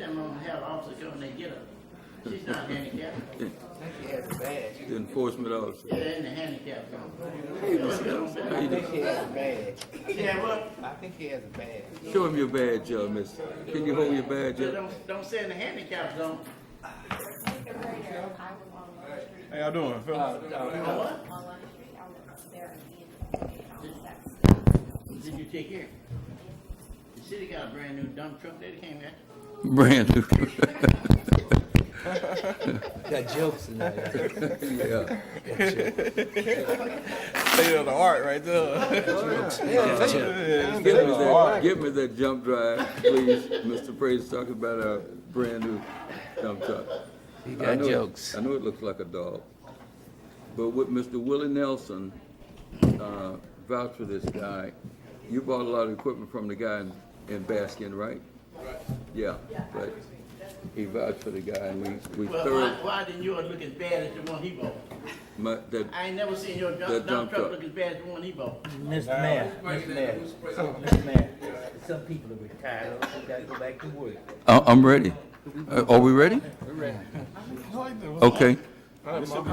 time I'm gonna have an officer come and they get her. She's not handicapped. I think she has a badge. The enforcement officer. Yeah, in the handicap zone. I think she has a badge. Yeah, what? I think she has a badge. Show him your badge, miss. Can you hold your badge But up? don't say in the handicap zone. How y'all doing, Phil? What? Did you take care? The city got a brand new dump truck that came here. Brand new. Got jokes in there. Yeah. State of the art right there. Give me that jump drive, please. Mr. Praise talking about a brand new dump truck. He I got know- jokes. I know it looks like a dog, but with Mr. Willie Nelson, vouch for this guy. You bought a lot of equipment from the guy in Baskin, right? Yeah, but he vouched for the guy, and we Well, thoroughly, why didn't yours look as bad as the one he bought? that, I ain't never seen your That dump dump truck truck. look as bad as the one he bought. Mr. Mayor, Mr. Mayor, some people are retired, they gotta go back to work. I'm ready. Are we ready? We're ready. Okay. I don't think,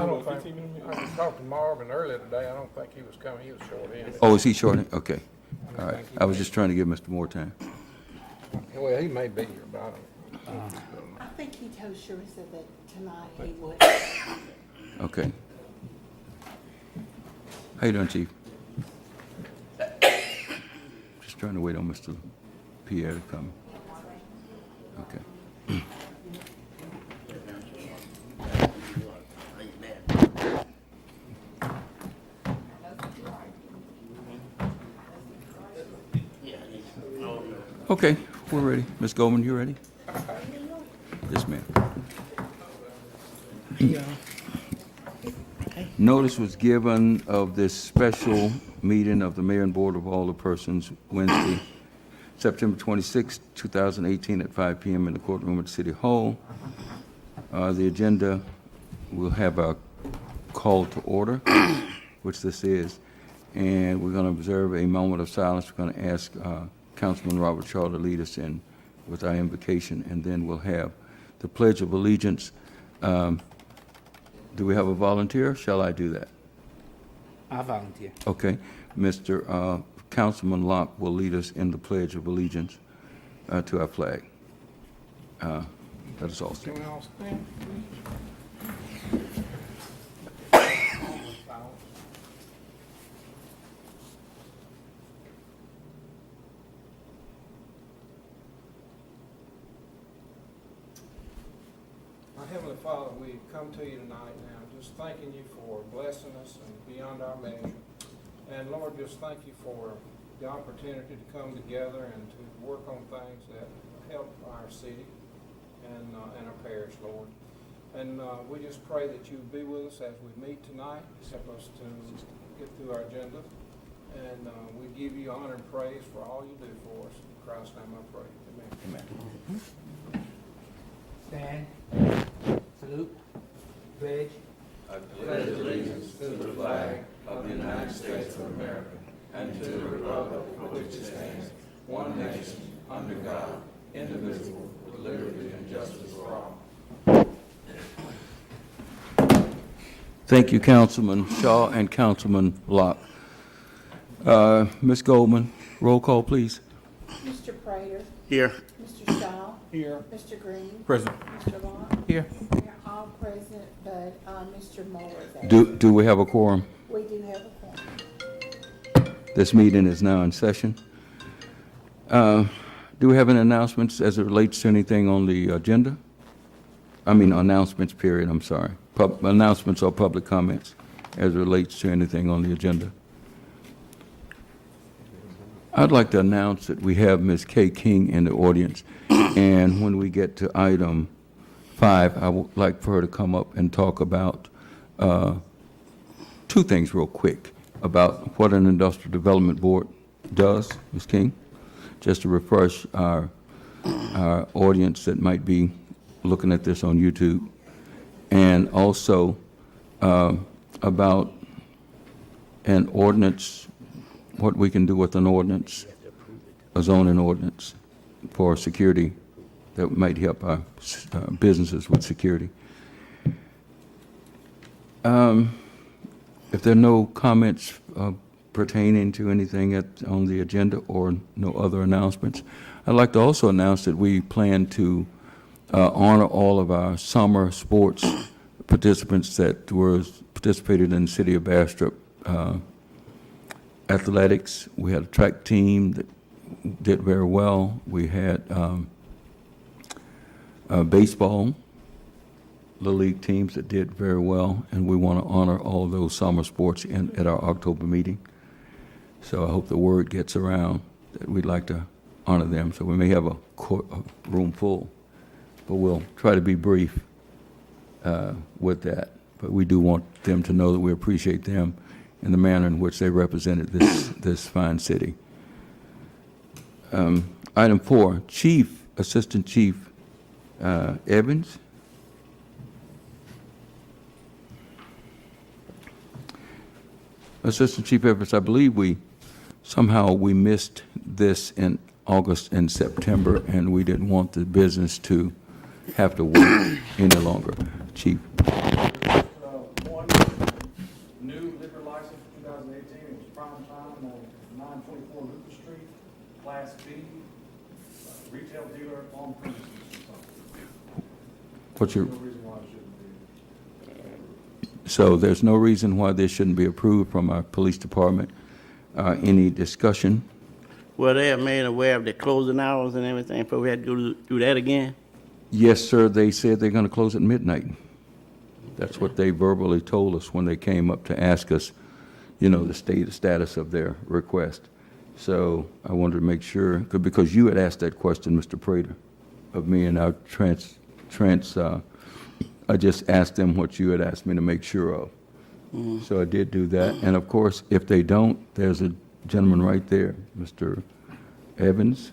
I talked to Marvin earlier today, I don't think he was coming, he was short-handed. Oh, is he shorting? Okay. All right. I was just trying to give Mr. Moore time. Well, he may be here, but I don't. I think he told Sharissa that tonight he would. Okay. How you doing, Chief? Just trying to wait on Mr. Pierre to come. Okay. Okay, we're ready. Ms. Goldman, you ready? Yes, ma'am. Notice was given of this special meeting of the Mayor and Board of Alderpersons Wednesday, September 26, 2018 at 5 p.m. in the courtroom at City Hall. The agenda will have a call to order, which this is, and we're going to observe a moment of silence. We're going to ask Councilman Robert Shaw to lead us in with our invocation, and then we'll have the Pledge of Allegiance. Do we have a volunteer? Shall I do that? I volunteer. Okay. Mr. Councilman Locke will lead us in the Pledge of Allegiance to our flag. Let us all stand. Can we all stand? Our Heavenly Father, we come to you tonight now, just thanking you for blessing us and beyond our measure. And Lord, just thank you for the opportunity to come together and to work on things that help our city and our parish, Lord. And we just pray that you be with us as we meet tonight, help us to get through our agenda. And we give you honor and praise for all you do for us. In Christ's name I pray. Amen. Stand, salute, pledge. pledge allegiance to the flag of the United States of America and to the republic for which it stands, one nation, under God, indivisible, with liberty and justice for all. Thank you, Councilman Shaw and Councilman Locke. Ms. Goldman, roll call, please. Mr. Prater, Here. Mr. Shaw, Here. Mr. Green, Present. Mr. Locke. Here. They're all present, but Mr. Moore is absent. Do we have a quorum? We do have a quorum. This meeting is now in session. Do we have any announcements as it relates to anything on the agenda? I mean, announcements, period, I'm sorry. Announcements or public comments as it relates to anything on the agenda? I'd like to announce that we have Ms. Kay King in the audience, and when we get to item 5, I would like for her to come up and talk about two things real quick about what an industrial development board does, Ms. King, just to refresh our audience that might be looking at this on YouTube, and also about an ordinance, what we can do with an ordinance, a zoning ordinance for security that might help our businesses with security. If there are no comments pertaining to anything on the agenda or no other announcements, I'd like to also announce that we plan to honor all of our summer sports participants that participated in the city of Bastrop athletics. We had a track team that did very well. We had baseball, Little League teams that did very well, and we want to honor all of those summer sports at our October meeting. So I hope the word gets around that we'd like to honor them. So we may have a room full, but we'll try to be brief with that. But we do want them to know that we appreciate them in the manner in which they represented this fine city. Item 4, Assistant Chief Evans. Assistant Chief Evans, I believe we missed this in August and September, and we didn't want the business to have to wait any longer. Chief. One new liquor license for 2018. It was prime time on 924 Lucas Street, Class B, retail dealer on premises. What's your? No reason why it shouldn't be. So there's no reason why this shouldn't be approved from our police department. Any discussion? Well, they have made aware of the closing hours and everything, but we had to do that again? Yes, sir. They said they're going to close at midnight. That's what they verbally told us when they came up to ask us, the status of their request. So I wanted to make sure, because you had asked that question, Mr. Prater, of me, and I just asked them what you had asked me to make sure of. So I did do that. And of course, if they don't, there's a gentleman right there, Mr. Evans,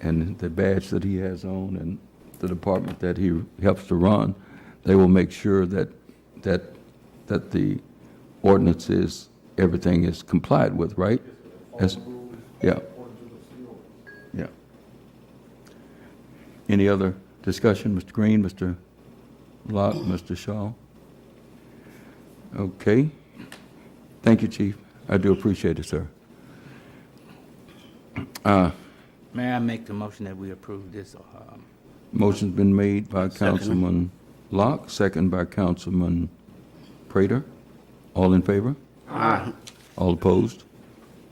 and the badge that he has on and the department that he helps to run, they will make sure that the ordinance is, everything is complied with, right? Yeah. Yeah. Any other discussion? Mr. Green, Mr. Locke, Mr. Shaw? Okay. Thank you, Chief. I do appreciate it, sir. May I make the motion that we approve this? Motion's been made by Second. Councilman Locke, second by Councilman Prater. All in favor? Aye. All opposed?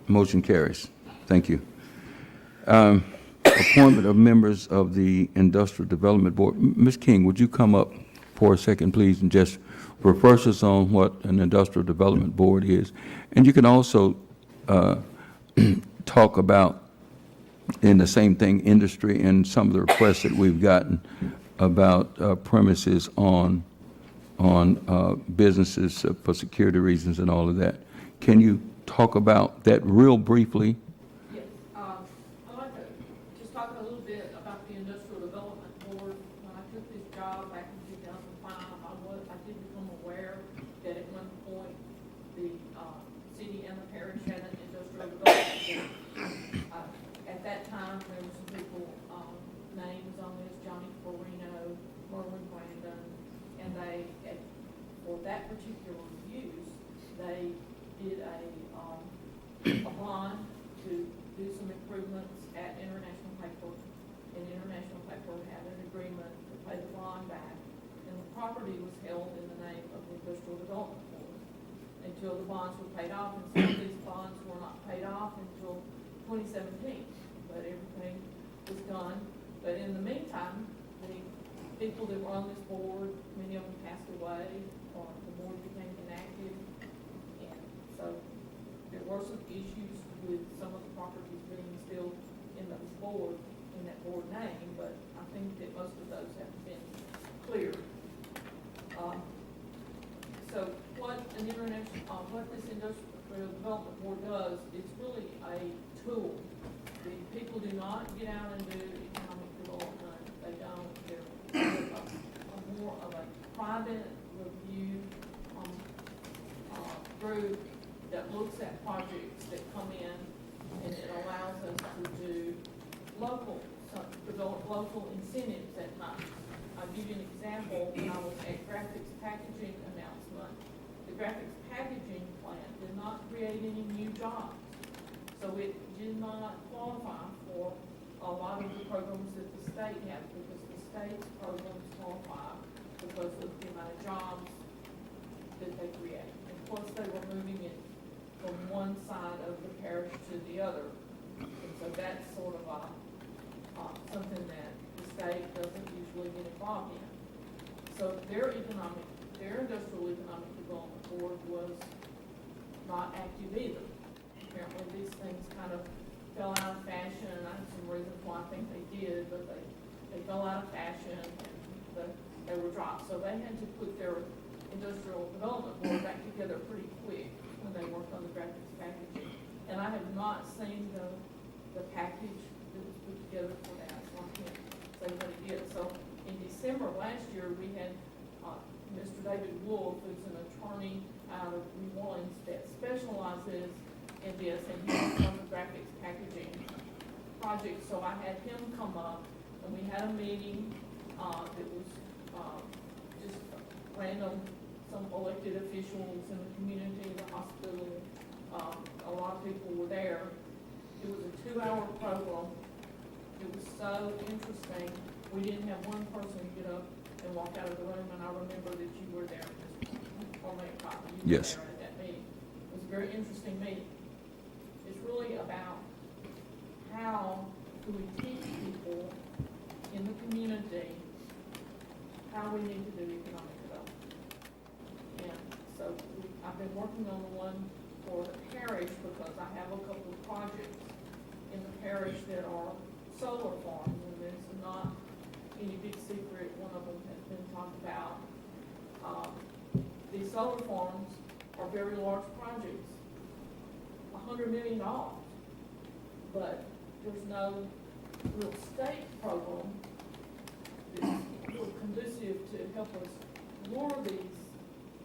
Motion carries. Thank you. Appointment of members of the Industrial Development Board. Ms. King, would you come up for a second, please, and just refresh us on what an Industrial Development Board is? And you can also talk about, in the same thing, industry and some of the requests that we've gotten about premises on businesses for security reasons and all of that. Can you talk about that real briefly? Yes, I'd like to just talk a little bit about the Industrial Development Board. When I took this job back in 2005, I did become aware that at one point the city and the parish had an Industrial Development Board. At that time, there were some people, names on this, Johnny Corino, Merwin Brandon, and they, for that particular use, they did a bond to do some improvements at International Paper, and International Paper had an agreement to pay the bond back, and the property was held in the name of the Industrial Development Board until the bonds were paid off, and some of these bonds were not paid off until 2017, but everything was done. But in the meantime, the people that were on this board, many of them passed away, or the board became inactive, and so there were some issues with some of the properties being still in those board, in that board name, but I think that most of those have been cleared. So what this Industrial Development Board does, it's really a tool. The people do not get out and do economic development. They don't. They're a more of a private review group that looks at projects that come in, and it allows us to do local develop local incentives at night. I'll give you an example. When I was at graphics packaging announcement, the graphics packaging plant did not create any new jobs. So it did not qualify for a lot of the programs that the state has, because the state's programs qualify because of the amount of jobs that they create. And plus, they were moving it from one side of the parish to the other. And so that's sort of something that the state doesn't usually get involved in. So their industrial economic development board was not active either. Apparently, these things kind of fell out of fashion. I have some reasons why I think they did, but they fell out of fashion and they were dropped. So they had to put their industrial development board back together pretty quick when they worked on the graphics packaging. And I have not seen the package that was put together for that, so I can't say what it is. So in December last year, we had Mr. David Wolf, who's an attorney out of New Orleans that specializes in this, and he was on the graphics packaging project. So I had him come up, and we had a meeting that was just random, some elected officials in the community, the hospital, a lot of people were there. It was a 2-hour program. It was so interesting. We didn't have one person get up and walk out of the room, and I remember that you were there, or maybe Cotton, you were Yes. there at that meeting. It was a very interesting meeting. It's really about how do we teach people in the community how we need to do economic development. And so I've been working on the one for the parish because I have a couple of projects in the parish that are solar farms, and it's not any big secret. One of them has been talked about. These solar farms are very large projects, $100 million, but there's no real state program that's real conducive to help us lure these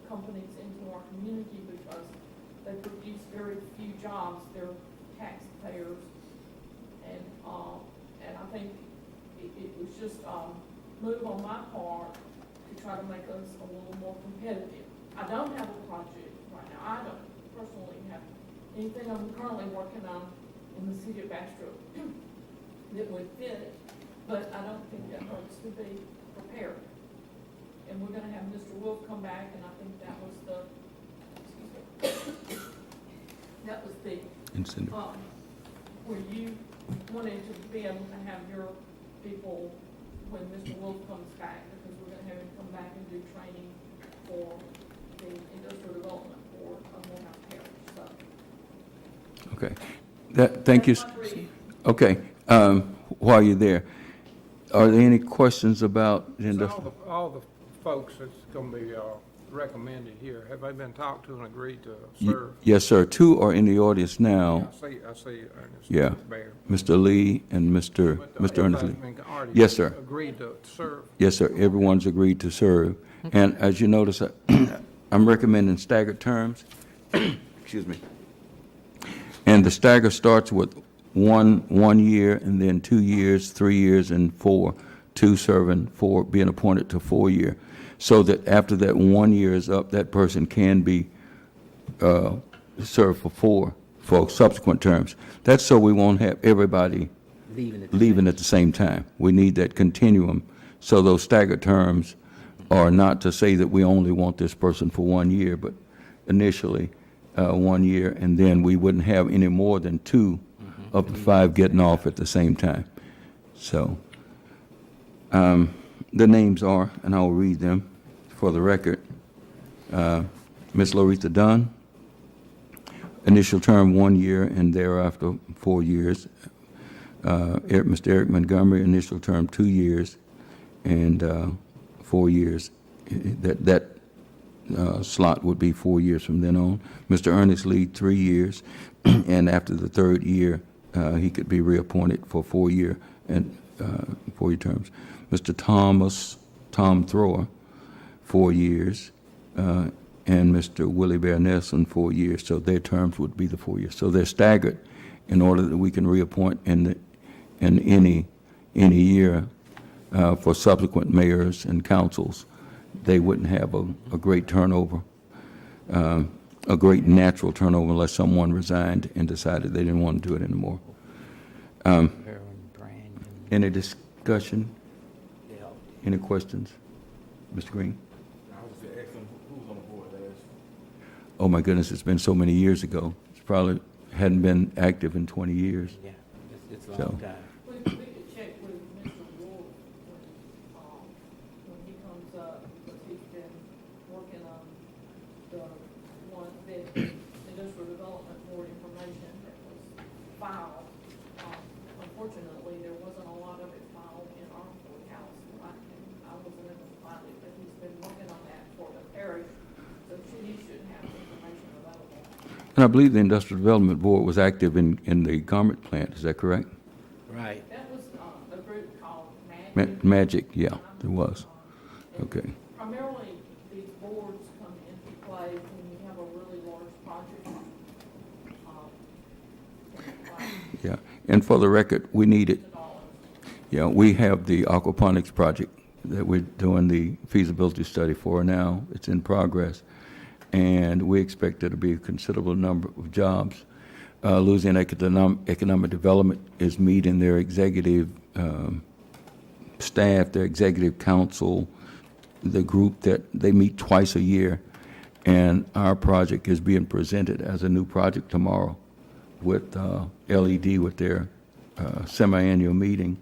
companies into our community because they produce very few jobs. They're taxpayers, and I think it was just a move on my part to try to make us a little more competitive. I don't have a project right now. I don't personally have anything I'm currently working on in the city of Bastrop that would fit, but I don't think that hurts to be prepared. And we're gonna have Mr. Wolf come back, and I think that was that was the, Incentive. where you wanted to be able to have your people when Mr. Wolf comes back, because we're gonna have him come back and do training for the industrial development board of Morehouse Parish, so. Okay. Thank you. That's my brief. Okay. While you're there, are there any questions about the So industrial? all the folks that's gonna be recommended here, have they been talked to and agreed to serve? Yes, sir. 2 are in the audience now. I see Ernest. Yeah. Bayer. Mr. Lee and Mr. But, Ernest Lee. everybody's been already Yes, sir. agreed to serve. Yes, sir. Everyone's agreed to serve. And as you notice, I'm recommending staggered terms. Excuse me. And the stagger starts with one year, and then 2 years, 3 years, and 4, 2 serving, 4 being appointed to 4-year. So that after that 1 year is up, that person can be served for subsequent terms. That's so we won't have everybody leaving at the same time. We need that continuum. So those staggered terms are not to say that we only want this person for 1 year, but initially 1 year, and then we wouldn't have any more than 2 of the 5 getting off at the same time. So the names are, and I will read them for the record. Ms. Loretha Dunn, initial term 1 year and thereafter 4 years. Mr. Eric Montgomery, initial term 2 years and 4 years. That slot would be 4 years from then on. Mr. Ernest Lee, 3 years, and after the 3rd year, he could be reappointed for 4-year and 4-year terms. Mr. Tom Thrower, 4 years, and Mr. Willie Bear Nelson, 4 years. So their terms would be the 4 years. So they're staggered in order that we can reappoint in any in a year for subsequent mayors and councils, they wouldn't have a great turnover, a great natural turnover unless someone resigned and decided they didn't want to do it anymore. Aaron Brand, Any discussion? yeah. Any questions? Mr. Green? I was just asking who's on the board last. Oh, my goodness, it's been so many years ago. It's probably hadn't been active in 20 years. Yeah, it's a So- long time. We could check with Mr. Wolf when he comes up, because he's been working on the one, the industrial development board information that was filed. Unfortunately, there wasn't a lot of it filed in our courthouse, I wasn't able to find it, but he's been working on that for the parish, so he should have information available. And I believe the Industrial Development Board was active in the garment plant. Is that correct? Right. That was a group called Magic, yeah, there was. And Okay. primarily, these boards come into play when you have a really large project. Like Yeah. And for the record, we need it. $1,000. Yeah, we have the aquaponics project that we're doing the feasibility study for now. It's in progress. And we expect there to be a considerable number of jobs. Louisiana Economic Development is meeting their executive staff, their executive council, the group that they meet twice a year. And our project is being presented as a new project tomorrow with LED with their semi-annual meeting,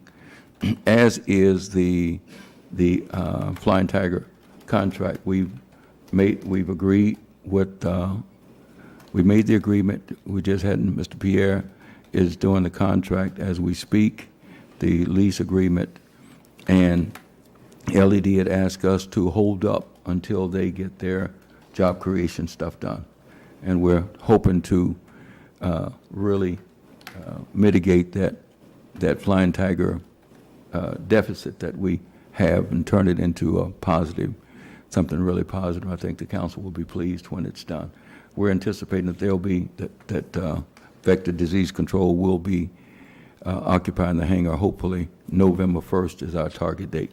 as is the Flying Tiger contract. We've agreed with, we made the agreement. We just hadn't, Mr. Pierre is doing the contract as we speak, the lease agreement. And LED had asked us to hold up until they get their job creation stuff done. And we're hoping to really mitigate that Flying Tiger deficit that we have and turn it into a positive, something really positive. I think the council will be pleased when it's done. We're anticipating that there'll be, that vector disease control will be occupying the hangar. Hopefully November 1st is our target date.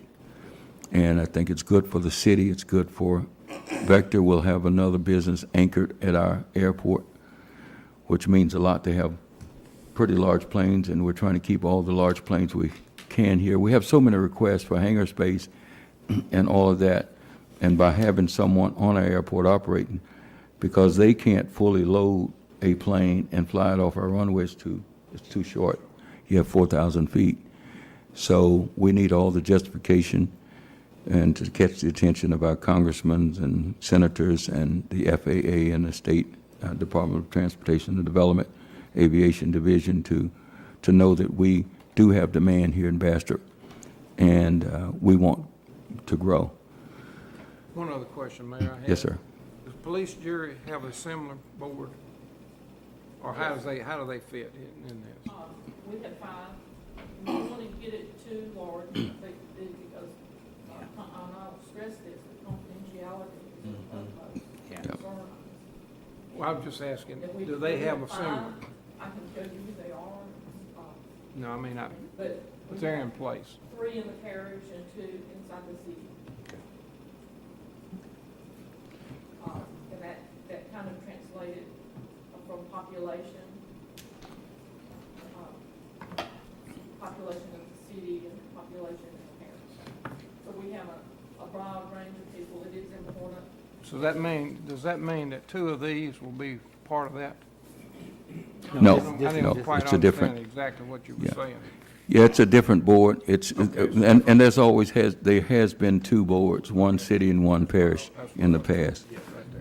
And I think it's good for the city. It's good for Vector. We'll have another business anchored at our airport, which means a lot. They have pretty large planes, and we're trying to keep all the large planes we can here. We have so many requests for hangar space and all of that. And by having someone on our airport operating, because they can't fully load a plane and fly it off our runway, it's too short. You have 4,000 feet. So we need all the justification and to catch the attention of our congressmen and senators and the FAA and the State Department of Transportation and Development Aviation Division to know that we do have demand here in Bastrop, and we want to grow. One other question, Mayor, I have. Yes, sir. Does police jury have a similar board? Or how do they fit in this? We had 5. We don't want to get it too large, because, I'll stress this, the confidentiality is of utmost Yeah. concern. Well, I'm just asking, If we- do they have a 5, similar? I can tell you who they are, No, I mean, but. but they're in place. 3 in the parish and 2 inside the city. And that kind of translated from population of the city and population in the parish. So we have a broad range of people. It is important. So does that mean that 2 of these will be part of that? No, I didn't no, quite it's a different. understand exactly what you were Yeah. saying. Yeah, it's a different board. It's, and there's always there has been 2 boards, one city and one parish in the past.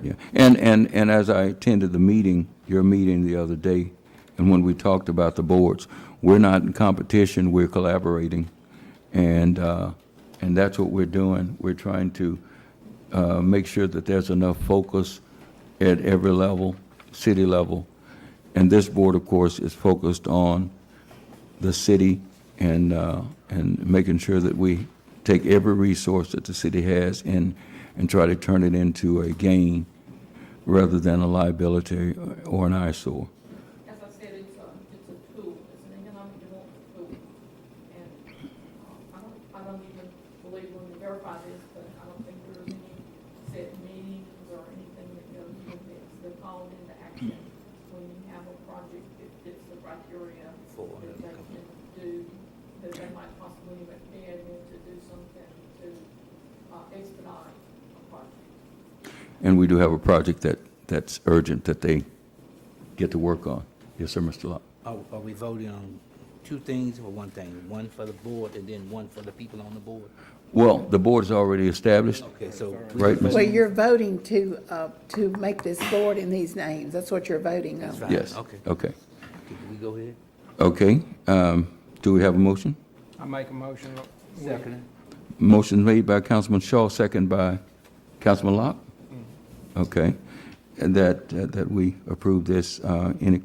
Yeah, and as I attended the meeting, your meeting the other day, and when we talked about the boards, we're not in competition, we're collaborating. And that's what we're doing. We're trying to make sure that there's enough focus at every level, city level. And this board, of course, is focused on the city and making sure that we take every resource that the city has and try to turn it into a gain rather than a liability or an eyesore. As I said, it's a tool. It's an economic development tool. And believe when we verify this, but I don't think there's any set meetings or anything that goes with this. They're called into action when you have a project that fits the criteria For that they can do, that they might possibly be able to do something to expedite a project. And we do have a project that's urgent that they get to work on. Yes, sir, Mr. Locke. Are we voting on two things or one thing? One for the board and then one for the people on the board? Well, the board is already established. Okay, so. Right, Ms. Well, you're voting to make this board in these names. That's what you're voting on. That's fine. Yes. Okay. Okay. Can we go ahead? Okay. Do we have a motion? I make a motion. Second. Motion made by Councilman Shaw, second by Councilman Locke. Okay. And that we approve this. Any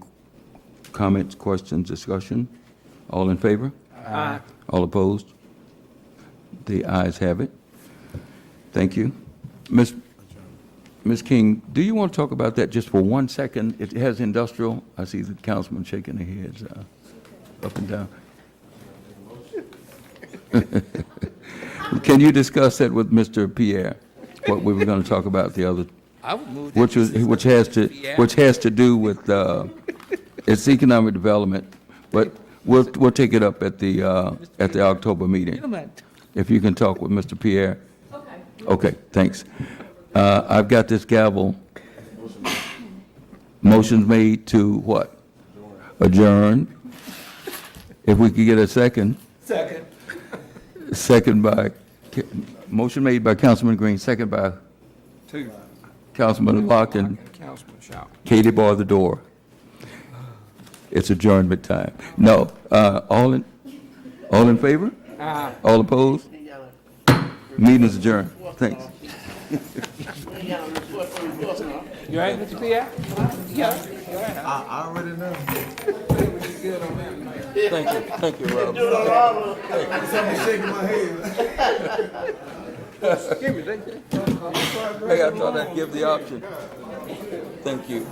comments, questions, discussion? All in favor? Aye. All opposed? The ayes have it. Thank you. Ms. King, do you want to talk about that just for 1 second? It has industrial. I see the councilman shaking their heads up and down. Can you discuss that with Mr. Pierre? What we were going to talk about the other, I would move that. which has to do with its economic development, but we'll take it up at the October You meeting. know, man, If you can talk with Mr. Pierre. Okay. Okay, thanks. I've got this gavel. Motion's made to what? Adjourn. If we could get a second. Second. Second by, motion made by Councilman Green, second by Two. Councilman Locke and Councilman Shaw. Katie bar the door. It's adjournment time. No, all in favor? Aye. All opposed? Meeting is adjourned. Thanks. You right, Mr. Pierre? I already know. Thank you, Rob. Something shaking my head. Hey, I thought I'd give the option. Thank you.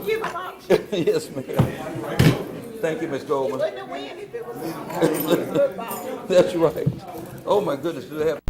Give them options. Yes, ma'am. Thank you, Ms. Goldman. Wouldn't have win if it was football. That's right. Oh, my goodness, do they have